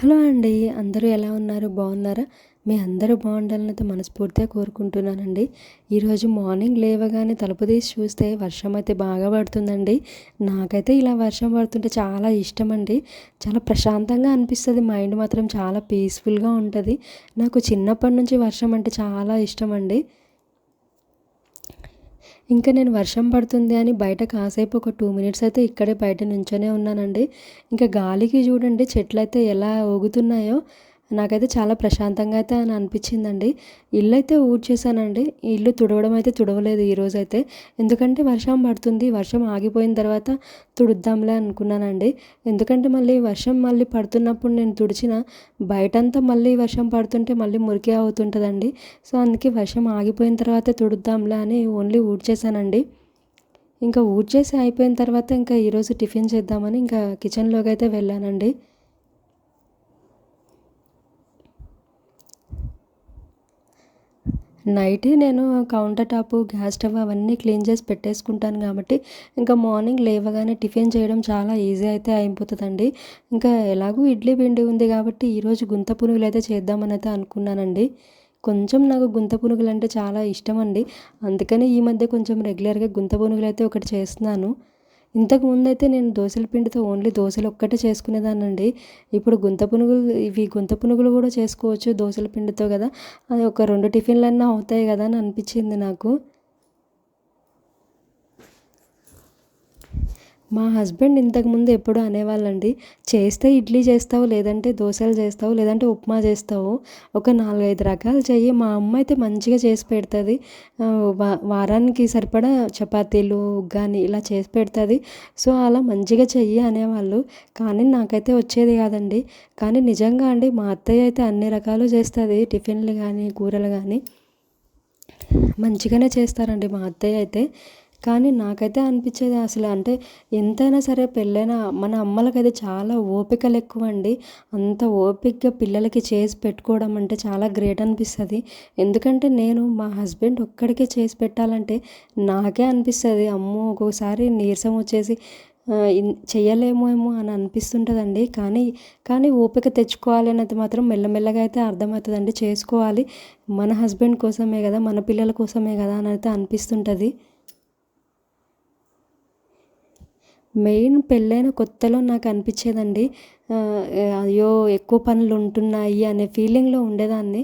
Hello అండి. అందరూ ఎలా ఉన్నారు? బాగున్నారా? మీ అందరూ బాగుండాలనైతే మనస్ఫూర్తిగా కోరుకుంటున్నానండి. ఈరోజు మార్నింగ్ లేవగానే తలుపు తీసి చూస్తే వర్షం అయితే బాగా పడుతుందండి. నాకైతే ఇలా వర్షం పడుతుంటే చాలా ఇష్టమండి. చాలా ప్రశాంతంగా అనిపిస్తుంది. మైండ్ మాత్రం చాలా పీస్ఫుల్గా ఉంటుంది. నాకు చిన్నప్పటి నుంచి వర్షం అంటే చాలా ఇష్టమండి. ఇంకా నేను వర్షం పడుతుంది అని బయట కాసేపు ఒక 2 మినిట్స్ అయితే ఇక్కడే బయట నుంచొనే ఉన్నానండి. ఇంకా గాలికి చూడండి చెట్లయితే ఎలా ఊగుతున్నాయో, నాకైతే చాలా ప్రశాంతంగా అయితే అని అనిపించిందండి. ఇల్లయితే ఊడ్చేసానండి. ఇల్లు తుడవడం అయితే తుడవలేదు ఈరోజైతే. ఎందుకంటే వర్షం పడుతుంది. వర్షం ఆగిపోయిన తర్వాత తుడుద్దాంలే అనుకున్నానండి. ఎందుకంటే మళ్ళీ పడుతున్నప్పుడు నేను తుడిచిన బయటంతా మళ్ళీ వర్షం పడుతుంటే మళ్ళీ మురికి అవుతుంటుందండి. సో అందుకే వర్షం ఆగిపోయిన తర్వాత తుడుద్దాంలే అని ఓన్లీ ఊడ్చేసానండి. ఇంకా ఊడ్చేసి అయిపోయిన తర్వాత ఇంకా ఈరోజు టిఫిన్ చేద్దామని ఇంకా కిచెన్లోకి అయితే వెళ్ళానండి. నైటే నేను కౌంటర్ టాపు, గ్యాస్ స్టవ్ అవన్నీ క్లీన్ చేసి పెట్టేసుకుంటాను కాబట్టి ఇంకా మార్నింగ్ లేవగానే టిఫిన్ చేయడం చాలా ఈజీ అయితే అయిపోతుందండి. ఇంకా ఎలాగూ ఇడ్లీ పిండి ఉంది కాబట్టి ఈరోజు గుంత పునుగులు అయితే చేద్దామని అయితే అనుకున్నానండి. కొంచెం నాకు గుంత పునుగులు అంటే చాలా ఇష్టం అండి. అందుకని ఈ మధ్య కొంచెం రెగ్యులర్గా గుంత పునుగులు అయితే ఒకటి చేస్తున్నాను. ఇంతకు ముందైతే నేను దోసల పిండితో ఓన్లీ దోసలు ఒక్కటే చేసుకునేదాన్నండి. ఇప్పుడు గుంత పునుగులు కూడా చేసుకోవచ్చు దోసల పిండితో కదా. అది ఒక 2 టిఫిన్లన్నా అవుతాయి కదా అని అనిపించింది నాకు. మా హస్బెండ్ ఇంతకుముందు ఎప్పుడూ అనేవాళ్ళండి, చేస్తే ఇడ్లీ చేస్తావు, లేదంటే దోసలు చేస్తావు, లేదంటే ఉప్మా చేస్తావు, ఒక 4, 5 రకాలు చెయ్యి, మా అమ్మ అయితే మంచిగా చేసి పెడుతుంది, వారానికి సరిపడా చపాతీలు, ఉగ్గాని ఇలా చేసి పెడుతుంది, సో అలా మంచిగా చెయ్యి అనేవాళ్ళు. కానీ నాకైతే వచ్చేది కాదండి. కానీ నిజంగా అండి మా అత్తయ్య అయితే అన్ని రకాలు చేస్తుంది. టిఫిన్లు కానీ కూరలు కానీ మంచిగానే చేస్తారండి మా అత్తయ్య అయితే. కానీ నాకైతే అనిపించేది అసలు అంటే ఎంతైనా సరే పెళ్ళైన మన అమ్మలకైతే చాలా ఓపికలు ఎక్కువ అండి. అంత ఓపికగా పిల్లలకి చేసి పెట్టుకోవడం అంటే చాలా గ్రేట్ అనిపిస్తుంది. ఎందుకంటే నేను మా హస్బెండ్ ఒక్కడికే చేసి పెట్టాలంటే నాకే అనిపిస్తుంది, అమ్మో ఒక్కొక్కసారి నీరసం వచ్చేసి చెయ్యలేమేమో అని అనిపిస్తుంటుందండి. కానీ ఓపిక తెచ్చుకోవాలి అనేది మాత్రం మెల్లమెల్లగా అయితే అర్థమవుతుందండి. చేసుకోవాలి, మన హస్బెండ్ కోసమే కదా, మన పిల్లల కోసమే కదా అని అయితే అనిపిస్తుంటుంది. మెయిన్ పెళ్ళైన కొత్తలో నాకు అనిపించేదండి, అయ్యో ఎక్కువ పనులు ఉంటున్నాయి అనే ఫీలింగ్లో ఉండేదాన్ని.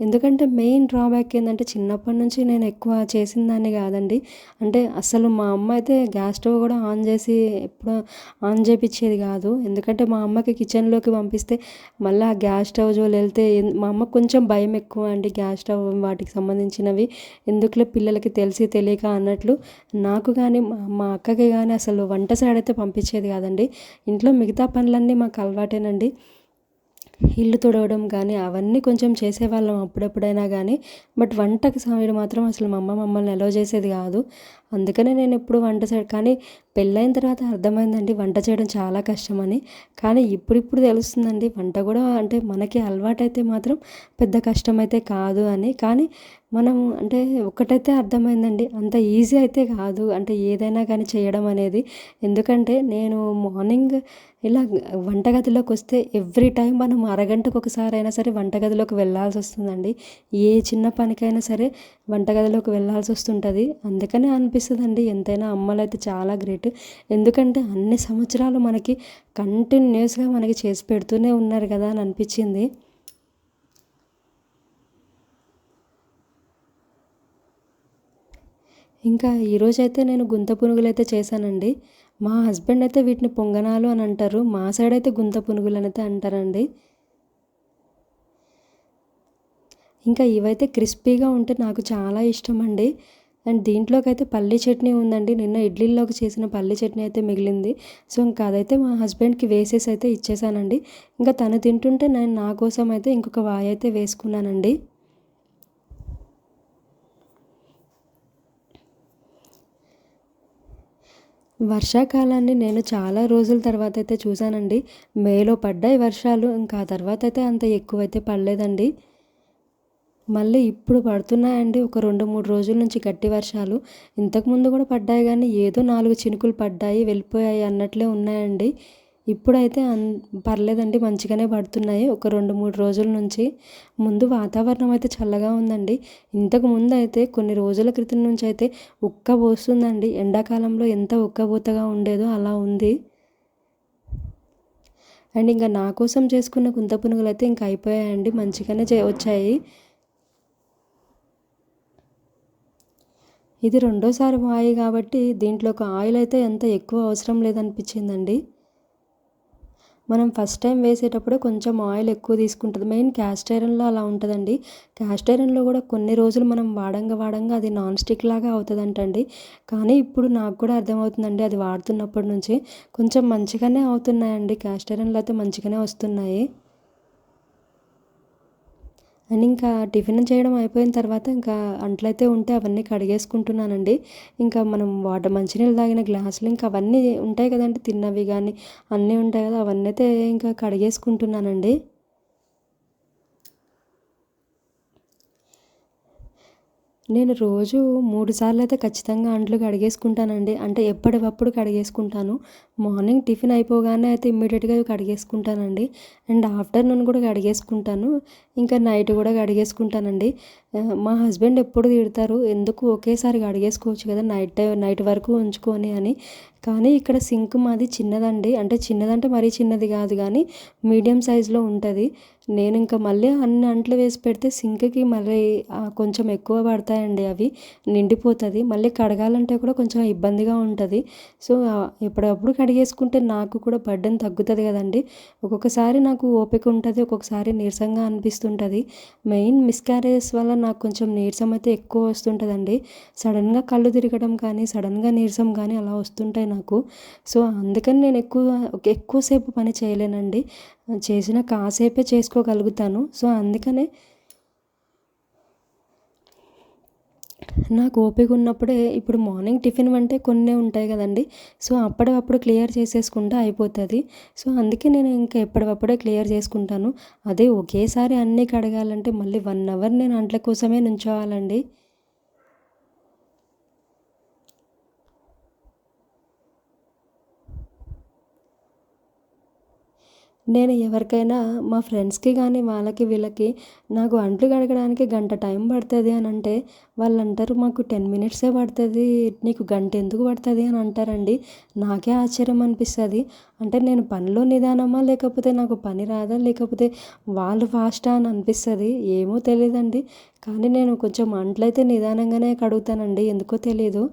ఎందుకంటే మెయిన్ డ్రాబ్యాక్ ఏంటంటే చిన్నప్పటి నుంచి నేను ఎక్కువ చేసిన దాన్ని కాదండి. అంటే అసలు మా అమ్మ అయితే గ్యాస్ స్టవ్ కూడా ఎప్పుడూ ఆన్ చేయించేది కాదు. ఎందుకంటే మా అమ్మకి కిచెన్లోకి పంపిస్తే మళ్ళీ ఆ గ్యాస్ స్టవ్ జోలు వెళ్తే మా అమ్మకు కొంచెం భయం ఎక్కువ అండి, గ్యాస్ స్టవ్ వాటికి సంబంధించినవి ఎందుకులే పిల్లలకి తెలిసి తెలియక అన్నట్లు. నాకు కానీ మా అక్కకి కానీ అసలు వంట సైడ్ అయితే పంపించేది కాదండి. ఇంట్లో మిగతా పనులన్నీ మాకు అలవాటేనండి. ఇల్లు తుడవడం కానీ అవన్నీ కొంచెం చేసేవాళ్ళం అప్పుడెప్పుడైనా కానీ. బట్ వంటకి సైడ్ మాత్రం అసలు మా అమ్మ మమ్మల్ని అలౌ చేసేది కాదు. అందుకనే నేను ఎప్పుడు వంట సైడ్ కానీ పెళ్ళైన తర్వాత అర్థమైందండి వంట చేయడం చాలా కష్టమని. కానీ ఇప్పుడిప్పుడు తెలుస్తుందండి వంట కూడా అంటే మనకి అలవాటైతే మాత్రం పెద్ద కష్టమైతే కాదు అని. కానీ మనం అంటే ఒకటైతే అర్థమైందండి, అంత ఈజీ అయితే కాదు అంటే ఏదైనా కానీ చేయడం అనేది. ఎందుకంటే నేను మార్నింగ్ ఇలా వంటగదిలోకి వస్తే ఎవ్రీ టైం మనం అరగంటకు ఒకసారి అయినా సరే వంటగదిలోకి వెళ్ళాల్సి వస్తుందండి. ఏ చిన్న పనికైనా సరే వంటగదిలోకి వెళ్ళాల్సి వస్తుంటుంది. అందుకనే అనిపిస్తుందండి ఎంతైనా అమ్మలు అయితే చాలా గ్రేట్. ఎందుకంటే అన్ని సంవత్సరాలు మనకి కంటిన్యూస్గా మనకి చేసి పెడుతూనే ఉన్నారు కదా అని అనిపించింది. ఇంకా ఈరోజైతే నేను గుంత పునుగులు అయితే చేశానండి. మా హస్బెండ్ అయితే వీటిని పొంగనాలు అని అంటారు, మా సైడ్ అయితే గుంత పునుగులు అని అయితే అంటారండి. ఇంకా ఇవైతే క్రిస్పీగా ఉంటే నాకు చాలా ఇష్టం అండి. అండ్ దీంట్లోకైతే పల్లీ చట్నీ ఉందండి. నిన్న ఇడ్లీలోకి చేసిన పల్లీ చట్నీ అయితే మిగిలింది. సో ఇంకా అదైతే మా హస్బెండ్కి వేసేసి అయితే ఇచ్చేసానండి. ఇంకా తను తింటుంటే నేను నా కోసం అయితే ఇంకొక వాయి అయితే వేసుకున్నానండి. వర్షాకాలాన్ని నేను చాలా రోజుల తర్వాత అయితే చూశానండి. మేలో పడ్డాయి వర్షాలు, ఇంకా ఆ తర్వాత అయితే అంత ఎక్కువైతే పడలేదండి. మళ్ళీ ఇప్పుడు పడుతున్నాయండి ఒక 2, 3 రోజుల నుంచి గట్టి వర్షాలు. ఇంతకుముందు కూడా పడ్డాయి కానీ ఏదో 4 చినుకులు పడ్డాయి వెళ్ళిపోయాయి అన్నట్లే ఉన్నాయండి. ఇప్పుడైతే పర్లేదండి, మంచిగానే పడుతున్నాయి ఒక 2, 3 రోజుల నుంచి. ముందు వాతావరణం అయితే చల్లగా ఉందండి. ఇంతకు ముందు అయితే కొన్ని రోజుల క్రితం నుంచి అయితే ఉక్కబోస్తుందండి. ఎండాకాలంలో ఎంత ఉక్కబోతగా ఉండేదో అలా ఉంది. అండ్ ఇంకా నా కోసం చేసుకున్న కుంత పునుగులు అయితే ఇంకా అయిపోయాయండి, మంచిగానే వచ్చాయి. ఇది రెండోసారి వాయి కాబట్టి దీంట్లోకి ఆయిల్ అయితే ఎంత ఎక్కువ అవసరం లేదనిపించిందండి. మనం ఫస్ట్ టైం వేసేటప్పుడే కొంచెం ఆయిల్ ఎక్కువ తీసుకుంటుంది. మెయిన్ క్యాస్ట్ ఐరన్లో అలా ఉంటుందండి. క్యాస్ట్ ఐరన్లో కూడా కొన్ని రోజులు మనం వాడంగా అది నాన్ స్టిక్ లాగా అవుతుందంటండి. కానీ ఇప్పుడు నాకు కూడా అర్థమవుతుందండి, అది వాడుతున్నప్పటి నుంచి కొంచెం మంచిగానే అవుతున్నాయండి. క్యాస్ట్ ఐరన్లో అయితే మంచిగానే వస్తున్నాయి. అండ్ ఇంకా టిఫిన్ చేయడం అయిపోయిన తర్వాత ఇంకా అంట్లయితే ఉంటే అవన్నీ కడిగేసుకుంటున్నానండి. ఇంకా మనం మంచినీళ్ళు తాగిన గ్లాసులు ఇంకా అవన్నీ ఉంటాయి కదండి, తిన్నవి కానీ అన్నీ ఉంటాయి కదా, అవన్నీ అయితే ఇంకా కడిగేసుకుంటున్నానండి. నేను రోజు 3 సార్లు అయితే ఖచ్చితంగా అంట్లు కడిగేసుకుంటానండి. అంటే ఎప్పటికప్పుడు కడిగేసుకుంటాను. మార్నింగ్ టిఫిన్ అయిపోగానే అయితే ఇమ్మీడియట్‌గా కడిగేసుకుంటానండి. అండ్ ఆఫ్టర్‌నూన్ కూడా కడిగేసుకుంటాను. ఇంకా నైట్ కూడా కడిగేసుకుంటానండి. మా హస్బెండ్ ఎప్పుడు తిడతారు, ఎందుకు ఒకేసారి కడిగేసుకోవచ్చు కదా నైట్ వరకు ఉంచుకొని అని. కానీ ఇక్కడ సింక్ మాది చిన్నదండి. అంటే చిన్నదంటే మరీ చిన్నది కాదు కానీ మీడియం సైజులో ఉంటుంది. నేను ఇంకా మళ్ళీ అన్ని అంట్లు వేసి పెడితే సింక్కి మళ్ళీ కొంచెం ఎక్కువ పడతాయండి, అవి నిండిపోతుంది. మళ్ళీ కడగాలంటే కూడా కొంచెం ఇబ్బందిగా ఉంటుంది. సో ఎప్పుడప్పుడు కడిగేసుకుంటే నాకు కూడా బర్డెన్ తగ్గుతుంది కదండి. ఒక్కొక్కసారి నాకు ఓపిక ఉంటుంది, ఒక్కొక్కసారి నీరసంగా అనిపిస్తుంటుంది. మెయిన్ మిస్క్యారేజెస్ వల్ల నాకు కొంచెం నీరసం అయితే ఎక్కువ వస్తుంటుందండి. సడన్గా కళ్ళు తిరగడం కానీ సడన్గా నీరసం కానీ అలా వస్తుంటాయి నాకు. సో అందుకని నేను ఎక్కువసేపు పని చేయలేనండి. చేసిన కాసేపే చేసుకోగలుగుతాను. సో అందుకనే నాకు ఓపిక ఉన్నప్పుడే ఇప్పుడు మార్నింగ్ టిఫిన్ అంటే కొన్నే ఉంటాయి కదండి. సో అప్పటికప్పుడు క్లియర్ చేసేసుకుంటే అయిపోతుంది. సో అందుకే నేను ఇంకా ఎప్పటికప్పుడే క్లియర్ చేసుకుంటాను. అదే ఒకేసారి అన్నీ కడగాలంటే మళ్ళీ 1 అవర్ నేను అంట్ల కోసమే నుంచోవాలండి. నేను ఎవరికైనా మా ఫ్రెండ్స్కి కానీ వాళ్ళకి వీళ్ళకి నాకు అంట్లు కడగడానికి గంట టైం పడుతుంది అని అంటే వాళ్ళు అంటారు, మాకు 10 మినిట్సే పడుతుంది, నీకు గంట ఎందుకు పడుతుంది అని అంటారండి. నాకే ఆశ్చర్యం అనిపిస్తుంది. అంటే నేను పనిలో నిదానమా, లేకపోతే నాకు పని రాదా, లేకపోతే వాళ్ళు ఫాస్టా అని అనిపిస్తుంది. ఏమో తెలియదండి. కానీ నేను కొంచెం అంట్లయితే నిదానంగానే కడుగుతానండి, ఎందుకో తెలీదు.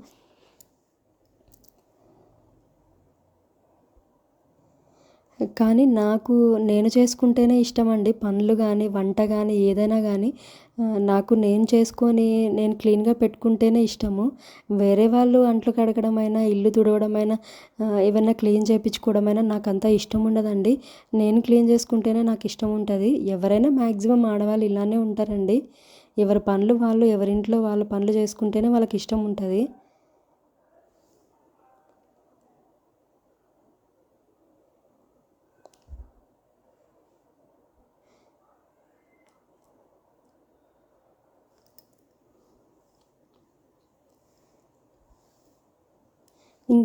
కానీ నేను చేసుకుంటేనే ఇష్టమండి. పనులు కానీ వంట కానీ ఏదైనా కానీ నాకు నేను చేసుకొని నేను క్లీన్గా పెట్టుకుంటేనే ఇష్టము. వేరే వాళ్ళు అంట్లు కడగడమైనా ఇల్లు తుడవడమైనా ఏవైనా క్లీన్ చేయించుకోవడమైనా నాకు అంత ఇష్టం ఉండదండి. నేను క్లీన్ చేసుకుంటేనే నాకు ఇష్టం ఉంటుంది. ఎవరైనా మ్యాక్సిమం ఆడవాళ్ళు ఇలానే ఉంటారండి. ఎవరి పనులు వాళ్ళు ఎవరింట్లో వాళ్ళ పనులు చేసుకుంటేనే వాళ్ళకి ఇష్టం ఉంటుంది.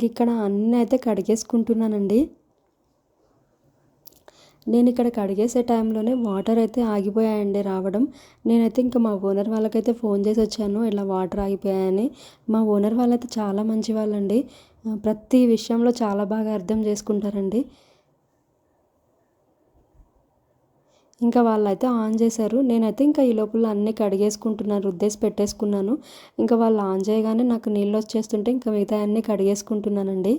ఇక్కడ అన్నీ అయితే కడిగేసుకుంటున్నానండి. నేను ఇక్కడ కడిగేసే టైంలోనే వాటర్ అయితే ఆగిపోయాయండి రావడం. నేనైతే ఇంకా మా ఓనర్ వాళ్ళకైతే ఫోన్ చేసి వచ్చాను, ఇలా వాటర్ ఆగిపోయాయని. మా ఓనర్ వాళ్ళైతే చాలా మంచి వాళ్ళండి. ప్రతి విషయంలో చాలా బాగా అర్థం చేసుకుంటారండి. ఇంకా వాళ్ళైతే ఆన్ చేశారు. నేనైతే ఇంకా ఈ లోపల అన్నీ కడిగేసుకుంటున్నాను, రుద్దేసి పెట్టేసుకున్నాను. ఇంకా వాళ్ళు ఆన్ చేయగానే నాకు నీళ్ళు వచ్చేస్తుంటే ఇంకా మిగతా అన్నీ కడిగేసుకుంటున్నానండి.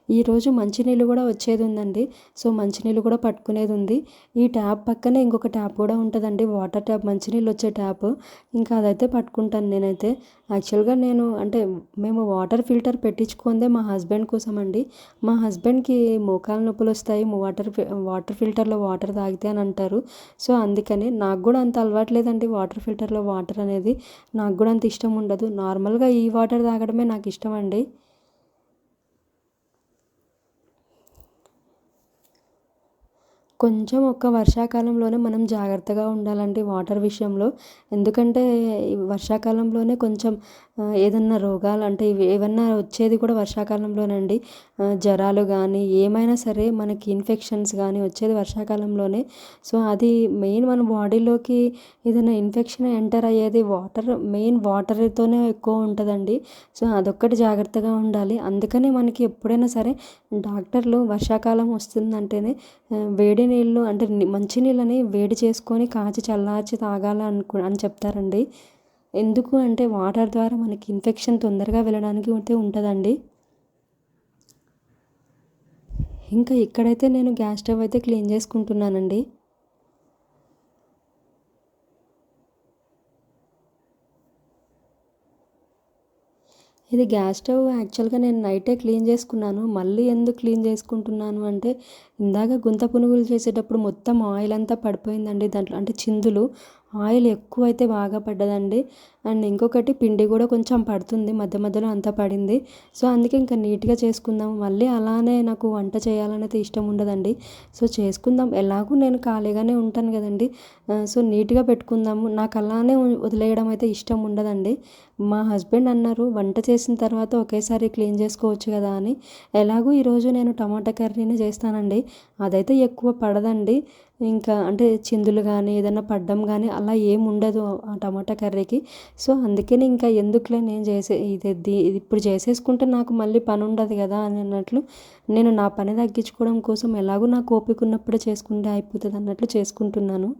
ఈరోజు మంచినీళ్ళు కూడా వచ్చేది ఉందండి. సో మంచినీళ్ళు కూడా పట్టుకునేది ఉంది. ఈ ట్యాప్ పక్కనే ఇంకొక ట్యాప్ కూడా ఉంటుందండి, వాటర్ ట్యాప్, మంచినీళ్ళు వచ్చే ట్యాప్. ఇంకా అదైతే పట్టుకుంటాను నేనైతే. యాక్చువల్గా అంటే మేము వాటర్ ఫిల్టర్ పెట్టించుకుందే మా హస్బెండ్ కోసం అండి. మా హస్బెండ్కి మోకాలు నొప్పులు వస్తాయి వాటర్ ఫిల్టర్లో వాటర్ తాగితే అని అంటారు. సో అందుకని నాకు కూడా అంత అలవాటు లేదండి వాటర్ ఫిల్టర్లో వాటర్ అనేది. నాకు కూడా అంత ఇష్టం ఉండదు. నార్మల్గా ఈ వాటర్ తాగడమే నాకు ఇష్టం అండి. కొంచెం వర్షాకాలంలోనే మనం జాగ్రత్తగా ఉండాలండి వాటర్ విషయంలో. ఎందుకంటే ఈ వర్షాకాలంలోనే కొంచెం ఏదన్నా రోగాలు అంటే ఏవన్నా వచ్చేది కూడా వర్షాకాలంలోనండి. జ్వరాలు గానీ, ఏమైనా సరే మనకి ఇన్ఫెక్షన్స్ గానీ వచ్చేది వర్షాకాలంలోనే. సో, అది మెయిన్ మన బాడీలోకి ఏదైనా ఇన్ఫెక్షన్ ఎంటర్ అయ్యేది మెయిన్ వాటర్‌తోనే ఎక్కువ ఉంటదండి. సో, అదొక్కటి జాగ్రత్తగా ఉండాలి. అందుకని మనకి ఎప్పుడైనా సరే డాక్టర్లు వర్షాకాలం వస్తుందంటేనే వేడి నీళ్ళు అంటే మంచి నీళ్ళని వేడి చేసుకొని కాచి చల్లార్చి తాగాలి అని చెప్తారండి. ఎందుకు అంటే వాటర్ ద్వారా మనకి ఇన్ఫెక్షన్ తొందరగా వెళ్ళడానికి అయితే ఉంటదండి. ఇంకా ఇక్కడైతే నేను గ్యాస్ స్టవ్ అయితే క్లీన్ చేసుకుంటున్నానండి. ఇది గ్యాస్ స్టవ్ యాక్చువల్‌గా నేను నైటే క్లీన్ చేసుకున్నాను. మళ్ళీ ఎందుకు క్లీన్ చేసుకుంటున్నాను అంటే, ఇందాక గుంత పునుగులు చేసేటప్పుడు మొత్తం ఆయిల్ అంతా పడిపోయిందండి దాంట్లో. అంటే చిందులు ఆయిల్ ఎక్కువైతే బాగా పడ్డదండి. అండ్ ఇంకొకటి పిండి కూడా కొంచెం పడుతుంది. మధ్య మధ్యలో అంతా పడింది. సో, అందుకే ఇంకా నీట్‌గా చేసుకుందాం. మళ్ళీ అలానే నాకు వంట చేయాలనైతే ఇష్టం ఉండదండి. సో, చేసుకుందాం. ఎలాగూ నేను ఖాళీగానే ఉంటాను కదండీ! సో, నీట్‌గా పెట్టుకుందాము. నాకు అలానే వదిలేయడం అయితే ఇష్టం ఉండదండి. మా హస్బెండ్ అన్నారు, "వంట చేసిన తర్వాత ఒకేసారి క్లీన్ చేసుకోవచ్చు కదా!" అని. ఎలాగూ ఈరోజు నేను టమాటా కర్రీనే చేస్తానండి. అదైతే ఎక్కువ పడదండి. ఇంకా అంటే చిందులు గానీ, ఏదన్నా పడ్డం గానీ అలా ఏముండదు ఆ టమాటా కర్రీకి. సో, అందుకని ఇంకా ఎందుకులే నేను చేసే ఇది ఇప్పుడు చేసేసుకుంటే నాకు మళ్ళీ పనుండదు గదా! అని అన్నట్లు నేను నా పని తగ్గించుకోవడం కోసం ఎలాగో నాకు ఓపిక ఉన్నప్పుడే చేసుకుంటే అయిపోతదన్నట్లు చేసుకుంటున్నాను.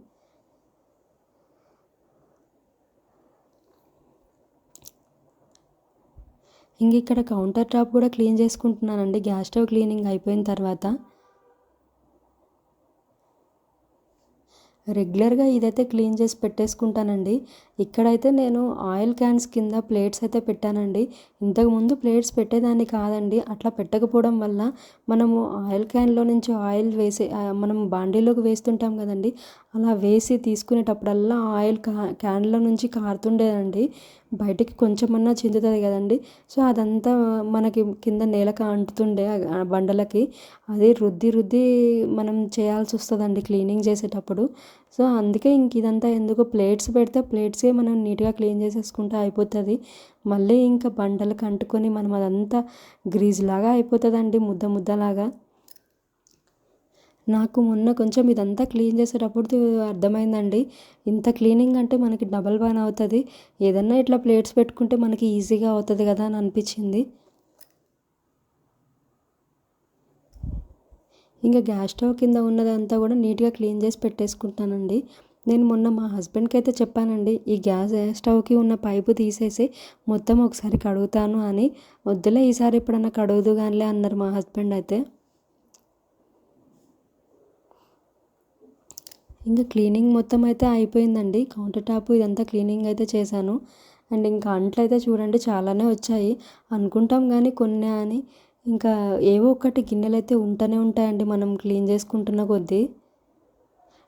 ఇంగిక్కడ కౌంటర్ టాప్ కూడా క్లీన్ చేసుకుంటున్నానండి గ్యాస్ స్టవ్ క్లీనింగ్ అయిపోయిన తర్వాత. రెగ్యులర్‌గా ఇదైతే క్లీన్ చేసి పెట్టేసుకుంటానండి. ఇక్కడైతే నేను ఆయిల్ క్యాన్స్ కింద ప్లేట్స్ అయితే పెట్టానండి. ఇంతకుముందు ప్లేట్స్ పెట్టేదాన్ని కాదండి. అట్లా పెట్టకపోవడం వల్ల మనము ఆయిల్ క్యాన్‌లో నుంచి ఆయిల్ మనం బాండీలోకి వేస్తుంటాం కదండీ! అలా వేసి తీసుకునేటప్పుడల్లా ఆయిల్ క్యాన్‌లో నుంచి కారుతుండేదండి. బయటికి కొంచెమన్నా చిందుతది కదండీ! సో, అదంతా మనకి కింద నేలకు అంటుతుండే ఆ బండలకి. అది రుద్ది రుద్ది మనం చేయాల్సొస్తదండి క్లీనింగ్ చేసేటప్పుడు. సో, అందుకే ఇంక ఇదంతా ఎందుకు ప్లేట్స్ పెడితే ప్లేట్సే మనం నీట్‌గా క్లీన్ చేసేసుకుంటే అయిపోతది. మళ్ళీ ఇంకా బండలకు అంటుకొని మనం అదంతా గ్రీజ్‌లాగా అయిపోతదండి ముద్ద ముద్దలాగా. నాకు మొన్న కొంచెం ఇదంతా క్లీన్ చేసేటప్పుడు అర్థమైందండి. ఇంత క్లీనింగ్ అంటే మనకి డబల్ పని అవుతది. ఏదన్నా ఇట్లా ప్లేట్స్ పెట్టుకుంటే మనకి ఈజీగా అవుతది కదా! అని అనిపిచ్చింది. ఇంక గ్యాస్ స్టవ్ కింద ఉన్నదంతా కూడా నీట్‌గా క్లీన్ చేసి పెట్టేసుకుంటానండి. నేను మొన్న మా హస్బెండ్‌కైతే చెప్పానండి. ఈ గ్యాస్ స్టవ్‌కి ఉన్న పైపు తీసేసి మొత్తం ఒకసారి కడుగుతాను అని. వద్దులే ఈసారి ఎప్పుడన్నా కడుగుదువు గానిలే అన్నారు మా హస్బెండ్ అయితే. ఇంక క్లీనింగ్ మొత్తం అయితే అయిపోయిందండి. కౌంటర్ టాప్ ఇదంతా క్లీనింగ్ అయితే చేశాను. అండ్ ఇంకా అంట్లయితే చూడండి చాలానే వచ్చాయి. అనుకుంటాం గానీ కొన్నే అని. ఇంకా ఏవో ఒకటి గిన్నెలైతే ఉంటూనే ఉంటాయండి మనం క్లీన్ చేసుకుంటున్న కొద్దీ.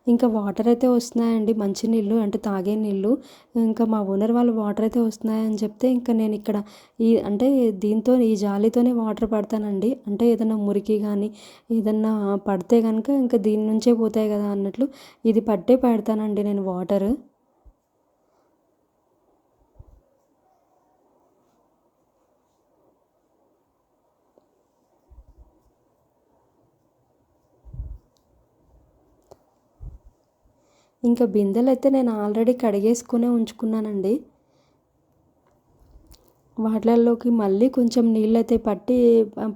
ఇంకా వాటర్ అయితే వస్తున్నాయండి మంచినీళ్ళు అంటే తాగే నీళ్ళు. ఇంకా మా ఓనర్ వాళ్ళు వాటర్ అయితే వస్తున్నాయని చెప్తే ఇంకా నేను ఇక్కడ అంటే దీంతో ఈ జాలీతోనే వాటర్ పడతానండి. అంటే ఏదన్నా మురికి గానీ, ఏదన్నా పడితే గనుక ఇంకా దీని నుంచే పోతాయి గదా అన్నట్లు ఇది పట్టే పెడతానండి నేను వాటరు. ఇంకా బిందెలైతే నేను ఆల్రెడీ కడిగేసుకునే ఉంచుకున్నానండి. వాటిలల్లోకి మళ్ళీ కొంచెం నీళ్ళైతే పట్టి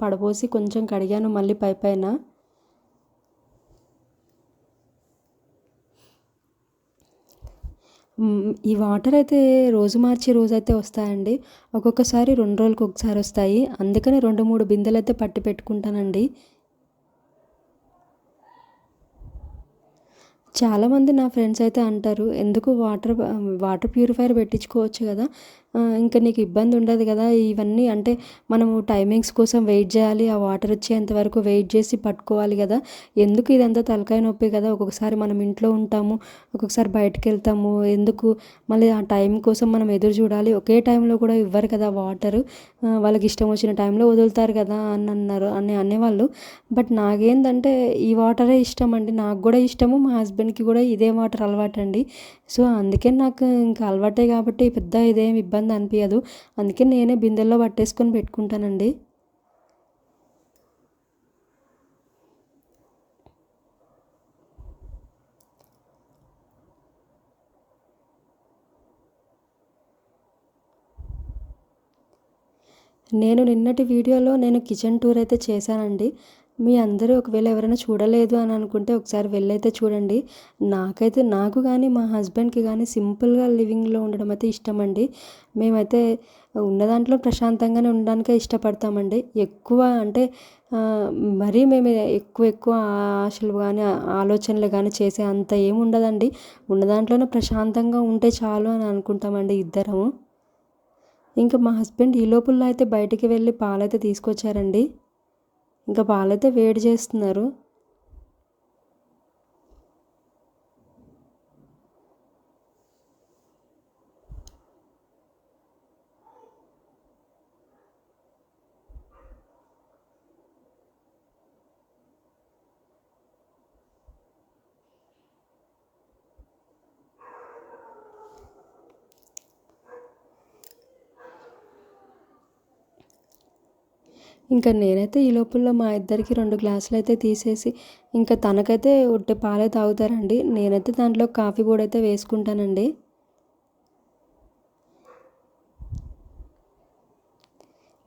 పడపోసి కొంచెం కడిగాను మళ్ళీ పైపైన. ఈ వాటరైతే రోజు మార్చి రోజైతే వస్తాయండి. ఒక్కొక్కసారి 2 రోజులకొకసారి వస్తాయి. అందుకని 2, 3 బిందెలైతే పట్టి పెట్టుకుంటానండి. చాలామంది నా ఫ్రెండ్స్ అయితే అంటారు, "ఎందుకు వాటర్ ప్యూరిఫైయర్ పెట్టించుకోవచ్చు కదా! ఇంకా నీకు ఇబ్బంది ఉండదు కదా. ఇవన్నీ అంటే మనము టైమింగ్స్ కోసం వెయిట్ చేయాలి, ఆ వాటర్ వచ్చేంత వరకు వెయిట్ చేసి పట్టుకోవాలి కదా. ఎందుకు ఇదంతా తలకాయ నొప్పి కదా. ఒక్కొక్కసారి మనం ఇంట్లో ఉంటాము, ఒక్కొక్కసారి బయటకు వెళ్తాము, ఎందుకు మళ్ళీ ఆ టైం కోసం మనం ఎదురు చూడాలి. ఒకే టైంలో కూడా ఇవ్వరు కదా వాటరు, వాళ్ళకి ఇష్టం వచ్చిన టైంలో వదులుతారు కదా అని అన్నారు అనేవాళ్ళు. బట్ నాకేంటంటే ఈ వాటరే ఇష్టం అండి. నాకు కూడా ఇష్టము, మా హస్బెండ్కి కూడా ఇదే వాటర్ అలవాటు అండి. సో అందుకే నాకు ఇంకా అలవాటే కాబట్టి పెద్ద ఇదేం ఇబ్బంది అనిపించదు. అందుకే నేనే బిందెల్లో పట్టేసుకొని పెట్టుకుంటానండి. నేను నిన్నటి వీడియోలో నేను కిచెన్ టూర్ అయితే చేశానండి. మీ అందరూ ఒకవేళ ఎవరైనా చూడలేదు అని అనుకుంటే ఒకసారి వెళ్ళైతే చూడండి. నాకు కానీ మా హస్బెండ్కి కానీ సింపుల్గా లివింగ్లో ఉండడం అయితే ఇష్టం అండి. మేమైతే ఉన్న దాంట్లో ప్రశాంతంగానే ఉండడానికే ఇష్టపడతామండి. ఎక్కువ అంటే మరీ మేము ఎక్కువ ఎక్కువ ఆశలు కానీ ఆలోచనలు కానీ చేసే అంత ఏమి ఉండదండి. ఉన్న దాంట్లోనే ప్రశాంతంగా ఉంటే చాలు అని అనుకుంటామండి ఇద్దరము. ఇంకా మా హస్బెండ్ ఈ లోపల అయితే బయటికి వెళ్ళి పాలైతే తీసుకొచ్చారండి. ఇంకా పాలైతే వేడి చేస్తున్నారు. ఇంకా నేనైతే ఈ లోపల మా ఇద్దరికి 2 గ్లాసులు అయితే తీసేసి, ఇంకా తనకైతే ఉట్టి పాలే తాగుతారండి. నేనైతే దాంట్లో కాఫీ పొడి అయితే వేసుకుంటానండి.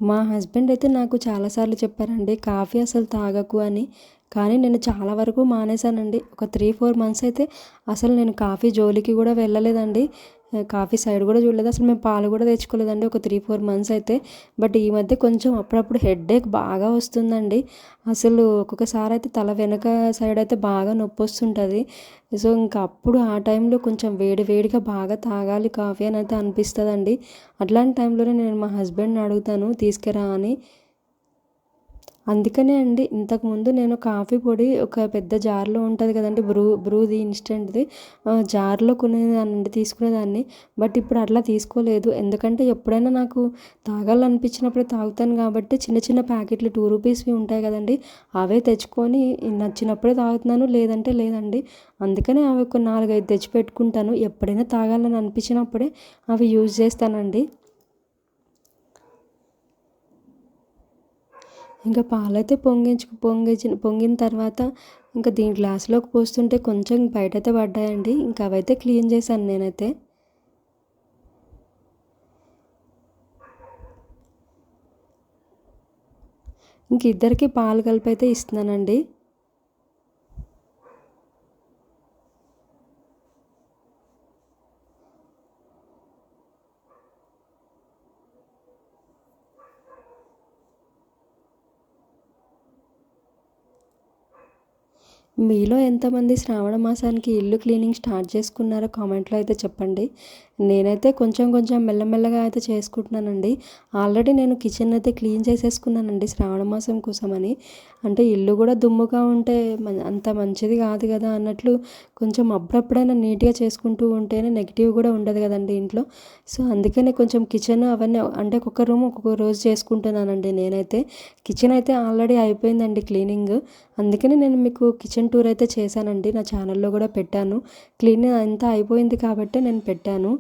మా హస్బెండ్ అయితే నాకు చాలాసార్లు చెప్పారండి కాఫీ అసలు తాగకు అని. కానీ నేను చాలా వరకు మానేశానండి. ఒక 3-4 మంత్స్ అయితే అసలు నేను కాఫీ జోలికి కూడా వెళ్ళలేదండి. కాఫీ సైడ్ కూడా చూడలేదు. అసలు మేము పాలు కూడా తెచ్చుకోలేదండి ఒక 3-4 మంత్స్ అయితే. బట్ ఈ మధ్య కొంచెం అప్పుడప్పుడు హెడేక్ బాగా వస్తుందండి. అసలు ఒక్కొక్కసారి అయితే తల వెనక సైడ్ అయితే బాగా నొప్పి వస్తుంటుంది. సో ఇంకా అప్పుడు ఆ టైంలో కొంచెం వేడి వేడిగా బాగా తాగాలి కాఫీ అని అయితే అనిపిస్తుందండి. అట్లాంటి టైంలోనే నేను మా హస్బెండ్ని అడుగుతాను తీసుకురా అని. అందుకనే అండి ఇంతకుముందు నేను కాఫీ పొడి ఒక పెద్ద జార్లో ఉంటుంది కదండి, బ్రూది ఇన్స్టెంట్ది, జార్లో కొనేదానండి, తీసుకునేదాన్ని. బట్ ఇప్పుడు అట్లా తీసుకోలేదు. ఎందుకంటే ఎప్పుడైనా నాకు తాగాలనిపించినప్పుడే తాగుతాను కాబట్టి చిన్న చిన్న ప్యాకెట్లు 2 రూపీస్వి ఉంటాయి కదండి, అవే తెచ్చుకొని నచ్చినప్పుడే తాగుతున్నాను, లేదంటే లేదండి. అందుకనే అవి ఒక 4-5 తెచ్చి పెట్టుకుంటాను. ఎప్పుడైనా తాగాలని అనిపించినప్పుడే అవి యూజ్ చేస్తానండి. ఇంకా పాలైతే పొంగిన తర్వాత ఇంకా దీని గ్లాస్లోకి పోస్తుంటే కొంచెం బయటైతే పడ్డాయండి. ఇంకా అవైతే క్లీన్ చేశాను నేనైతే. ఇంక ఇద్దరికి పాలు కలిపి అయితే ఇస్తున్నానండి. మీలో ఎంతమంది శ్రావణ మాసానికి ఇల్లు క్లీనింగ్ స్టార్ట్ చేసుకున్నారో కామెంట్లో అయితే చెప్పండి. నేనైతే కొంచెం కొంచెం మెల్లమెల్లగా అయితే చేసుకుంటున్నానండి. ఆల్రెడీ నేను కిచెన్ అయితే క్లీన్ చేసేసుకున్నానండి శ్రావణ మాసం కోసమని. అంటే ఇల్లు కూడా దుమ్ముగా ఉంటే అంత మంచిది కాదు కదా అన్నట్లు కొంచెం అప్పుడప్పుడైనా నీట్గా చేసుకుంటూ ఉంటేనే నెగిటివ్ కూడా ఉండదు కదండి ఇంట్లో. సో అందుకనే కొంచెం కిచెన్ అవన్నీ అంటే ఒక్కొక్క రూమ్ ఒక్కొక్క రోజు చేసుకుంటున్నానండి నేనైతే. కిచెన్ అయితే ఆల్రెడీ అయిపోయిందండి క్లీనింగ్. అందుకనే నేను మీకు కిచెన్ టూర్ అయితే చేశానండి, నా ఛానల్లో కూడా పెట్టాను. క్లీనింగ్ అంతా అయిపోయింది కాబట్టి నేను పెట్టాను.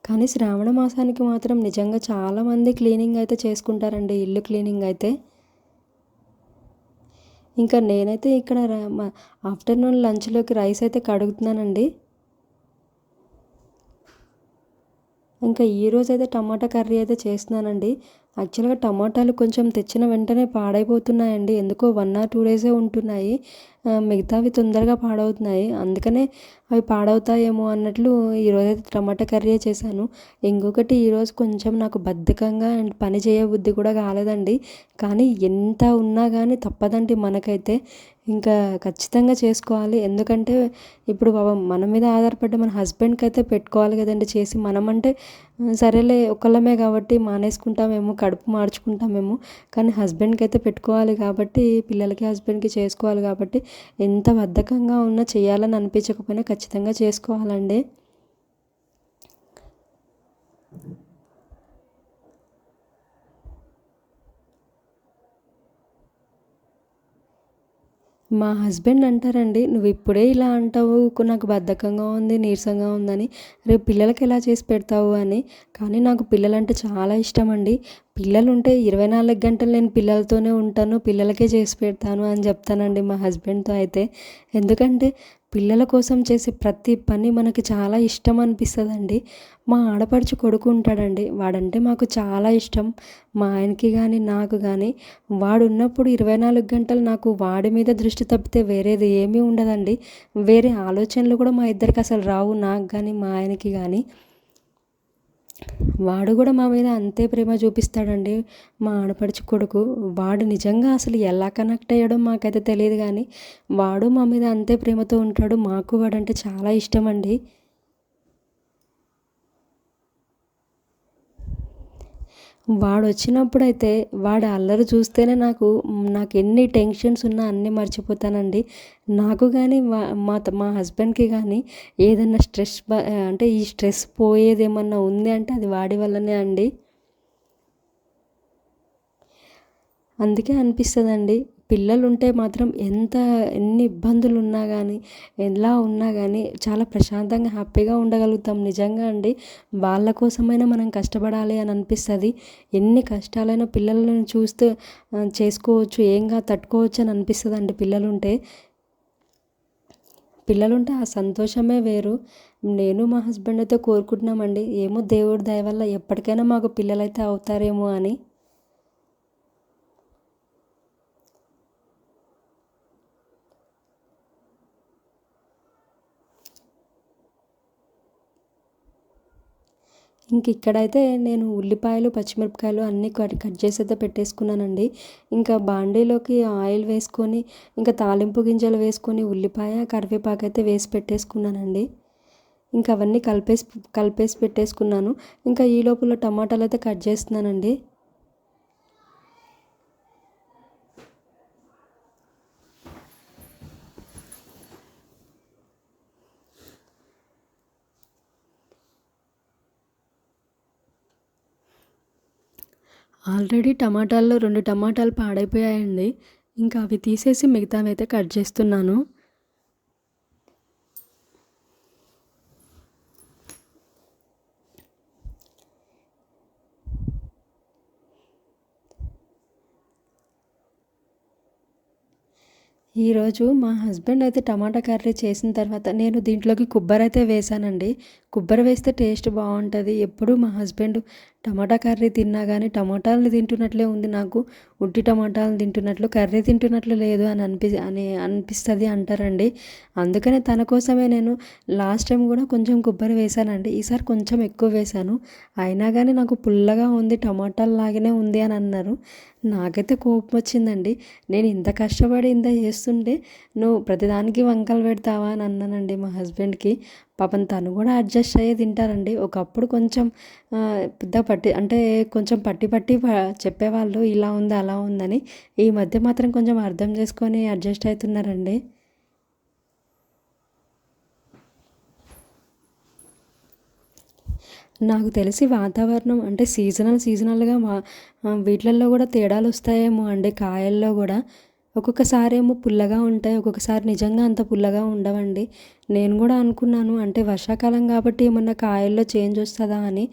కానీ శ్రావణ మాసానికి మాత్రం నిజంగా చాలామంది క్లీనింగ్ అయితే చేసుకుంటారండి, ఇల్లు క్లీనింగ్ అయితే. ఇంకా నేనైతే ఇక్కడ ఆఫ్టర్నూన్ లంచ్లోకి రైస్ అయితే కడుగుతున్నానండి. ఇంకా ఈరోజైతే టమాటా కర్రీ అయితే చేస్తున్నానండి. యాక్చువల్‌గా టమాటాలు కొంచెం తెచ్చిన వెంటనే పాడైపోతున్నాయండి. ఎందుకో 1 ఆర్ 2 డేసే ఉంటున్నాయి. మిగతావి తొందరగా పాడవుతున్నాయి. అందుకనే అవి పాడవుతాయేమో అన్నట్లు ఈరోజైతే టమాటా కర్రీయే చేశాను. ఇంకొకటి ఈరోజు కొంచెం నాకు బద్ధకంగా అండ్ పని చేయబుద్ధి కూడా కాలేదండి. కానీ ఎంత ఉన్నా గానీ తప్పదండి మనకైతే. ఇంకా ఖచ్చితంగా చేసుకోవాలి. ఎందుకంటే ఇప్పుడు పాపం మన మీద ఆధారపడ్డ మన హస్బెండ్‌కైతే పెట్టుకోవాలి కదండీ చేసి. మనమంటే సరేలే ఒక్కళ్ళమే కాబట్టి మానేసుకుంటామేమో, కడుపు మార్చుకుంటామేమో. కానీ హస్బెండ్‌కి అయితే పెట్టుకోవాలి కాబట్టి, పిల్లలకి, హస్బెండ్‌కి చేసుకోవాలి కాబట్టి, ఎంత బద్ధకంగా ఉన్నా చేయాలని అనిపించకపోయినా ఖచ్చితంగా చేసుకోవాలండి. మా హస్బెండ్ అంటారండి, "నువ్వు ఇప్పుడే ఇలా అంటావు, నాకు బద్ధకంగా ఉంది, నీరసంగా ఉందని. రేపు పిల్లలకి ఎలా చేసి పెడతావు" అని. కానీ నాకు పిల్లలంటే చాలా ఇష్టమండి. పిల్లలుంటే 24 గంటలు నేను పిల్లలతోనే ఉంటాను, పిల్లలకే చేసి పెడతాను అని చెప్తానండి మా హస్బెండ్‌తో అయితే. ఎందుకంటే పిల్లల కోసం చేసే ప్రతి పని మనకి చాలా ఇష్టం అనిపిస్తదండి. మా ఆడపడుచు కొడుకు ఉంటాడండి. వాడంటే మాకు చాలా ఇష్టం. మా ఆయనకి గానీ, నాకు గానీ. వాడున్నప్పుడు 24 గంటలు నాకు వాడి మీద దృష్టి తప్పితే వేరేది ఏమీ ఉండదండి. వేరే ఆలోచనలు కూడా మా ఇద్దరికి అసలు రావు. నాకు గానీ, మా ఆయనకి గానీ. వాడు కూడా మా మీద అంతే ప్రేమ చూపిస్తాడండి. మా ఆడపడుచు కొడుకు. వాడు నిజంగా అసలు ఎలా కనెక్ట్ అయ్యాడో మాకైతే తెలీదు గానీ, వాడు మా మీద అంతే ప్రేమతో ఉంటాడు. మాకు వాడంటే చాలా ఇష్టమండి. వాడొచ్చినప్పుడైతే వాడి అల్లరి చూస్తేనే నాకు ఎన్ని టెన్షన్స్ ఉన్నా అన్నీ మర్చిపోతానండి. నాకు గానీ మా హస్బెండ్‌కి గానీ ఏదన్నా అంటే ఈ స్ట్రెస్ పోయేదేమన్నా ఉంది అంటే అది వాడి వల్లనే అండి. అందుకే అనిపిస్తదండి. పిల్లలుంటే మాత్రం ఎన్ని ఇబ్బందులున్నా గానీ, ఎలా ఉన్నా గానీ చాలా ప్రశాంతంగా, హ్యాపీగా ఉండగలుగుతాం. నిజంగా అండి. వాళ్ళ కోసమైనా మనం కష్టపడాలి అని అనిపిస్తది. ఎన్ని కష్టాలైనా పిల్లలను చూస్తూ చేసుకోవచ్చు, ఏం కాదు తట్టుకోవచ్చు అని అనిపిస్తదండి పిల్లలుంటే. పిల్లలుంటే ఆ సంతోషమే వేరు. నేను మా హస్బెండ్ అయితే కోరుకుంటున్నామండి. ఏమో దేవుడి దయ వల్ల ఎప్పటికైనా మాకు పిల్లలైతే అవుతారేమో అని. ఇక్కడైతే నేను ఉల్లిపాయలు, పచ్చిమిరపకాయలు అన్నీ కట్ కట్ చేసి అయితే పెట్టేసుకున్నానండి. ఇంకా బాండీలోకి ఆయిల్ వేసుకొని, ఇంకా తాలింపు గింజలు వేసుకొని, ఉల్లిపాయ, కరివేపాకు అయితే వేసి పెట్టేసుకున్నానండి. ఇంకా అవన్నీ కలిపేసి పెట్టేసుకున్నాను. ఇంకా ఈ లోపల టమాటాలు అయితే కట్ చేస్తున్నానండి. ఆల్రెడీ టమాటాల్లో 2 టమాటాలు పాడైపోయాయండి. ఇంకా అవి తీసేసి మిగతావైతే కట్ చేస్తున్నాను. ఈరోజు మా హస్బెండ్ అయితే టమాటా కర్రీ చేసిన తర్వాత నేను దీంట్లోకి కొబ్బరైతే వేశానండి. కొబ్బరి వేస్తే టేస్ట్ బాగుంటుంది. ఎప్పుడూ మా హస్బెండ్ టమాటా కర్రీ తిన్నా కానీ టమాటాలను తింటున్నట్లే ఉంది నాకు. ఉట్టి టమాటాలను తింటున్నట్లు, కర్రీ తింటున్నట్లు లేదు అని అనిపిస్తుంది అంటారండి. అందుకనే తన కోసమే నేను లాస్ట్ టైం కూడా కొంచెం కొబ్బరి వేశానండి. ఈసారి కొంచెం ఎక్కువ వేశాను. అయినా కానీ నాకు పుల్లగా ఉంది, టమాటాలు లాగానే ఉంది అని అన్నారు. నాకైతే కోపం వచ్చిందండి. నేను ఇంత కష్టపడి ఇంత చేస్తుంటే నువ్వు ప్రతిదానికి వంకలు పెడతావా అని అన్నానండి మా హస్బెండ్కి. పాపం తను కూడా అడ్జస్ట్ అయ్యే తింటారండి. ఒకప్పుడు కొంచెం పెద్ద అంటే కొంచెం పట్టి చెప్పేవాళ్ళు ఇలా ఉంది అలా ఉందని. ఈ మధ్య మాత్రం కొంచెం అర్థం చేసుకొని అడ్జస్ట్ అవుతున్నారండి. నాకు తెలిసి వాతావరణం అంటే సీజనల్‌గా వీటిలల్లో కూడా తేడాలు వస్తాయేమో అండి, కాయల్లో కూడా. ఒక్కొక్కసారి ఏమో పుల్లగా ఉంటాయి, ఒక్కొక్కసారి నిజంగా అంత పుల్లగా ఉండవండి. నేను కూడా అనుకున్నాను అంటే వర్షాకాలం కాబట్టి ఏమన్నా కాయల్లో చేంజ్ వస్తుందా అని.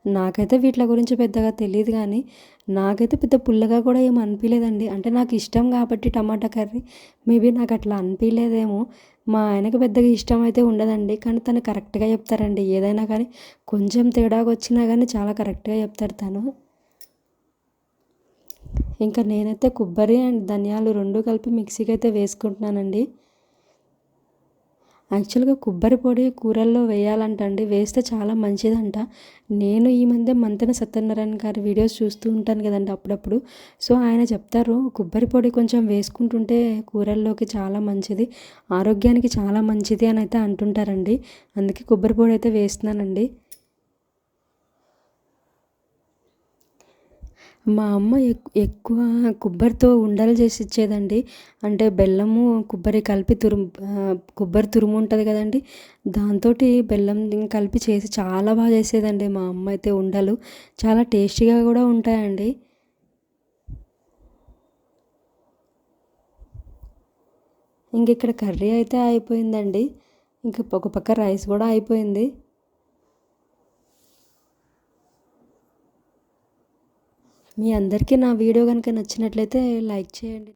నాకైతే వీటి గురించి పెద్దగా తెలీదు కానీ నాకైతే పెద్ద పుల్లగా కూడా ఏమి అనిపించలేదండి. అంటే నాకు ఇష్టం కాబట్టి టమాటా కర్రీ మేబీ నాకు అట్లా అనిపించలేదేమో. మా ఆయనకు పెద్దగా ఇష్టం అయితే ఉండదండి. కానీ తను కరెక్ట్‌గా చెప్తారండి ఏదైనా కానీ. కొంచెం తేడాగా వచ్చినా కానీ చాలా కరెక్ట్‌గా చెప్తారు తను. ఇంకా నేనైతే కొబ్బరి అండ్ ధనియాలు 2 కలిపి మిక్సీకి అయితే వేసుకుంటున్నానండి. యాక్చువల్‌గా కొబ్బరి పొడి కూరల్లో వేయాలంట అండి. వేస్తే చాలా మంచిదంట. నేను ఈ మధ్య మంతెన సత్యనారాయణ గారి వీడియోస్ చూస్తూ ఉంటాను కదండీ అప్పుడప్పుడు. సో, ఆయన చెప్తారు కొబ్బరి పొడి కొంచెం వేసుకుంటుంటే కూరల్లోకి చాలా మంచిది. ఆరోగ్యానికి చాలా మంచిది అని అయితే అంటుంటారండి. అందుకే కొబ్బరి పొడి అయితే వేస్తున్నానండి. మా అమ్మ ఎక్కువ కొబ్బరితో ఉండలు చేసి ఇచ్చేదండి. అంటే బెల్లము, కొబ్బరి కలిపి కొబ్బరి తురుము ఉంటది కదండీ! దాంతోటి బెల్లం కలిపి చేసి చాలా బాగా చేసేదండి మా అమ్మ అయితే ఉండలు. చాలా టేస్టీగా కూడా ఉంటాయండి. ఇంక ఇక్కడ కర్రీ అయితే అయిపోయిందండి. ఇంక ఒక పక్క రైస్ కూడా అయిపోయింది. మీ అందరికీ నా వీడియో గనుక నచ్చినట్లయితే లైక్ చేయండి.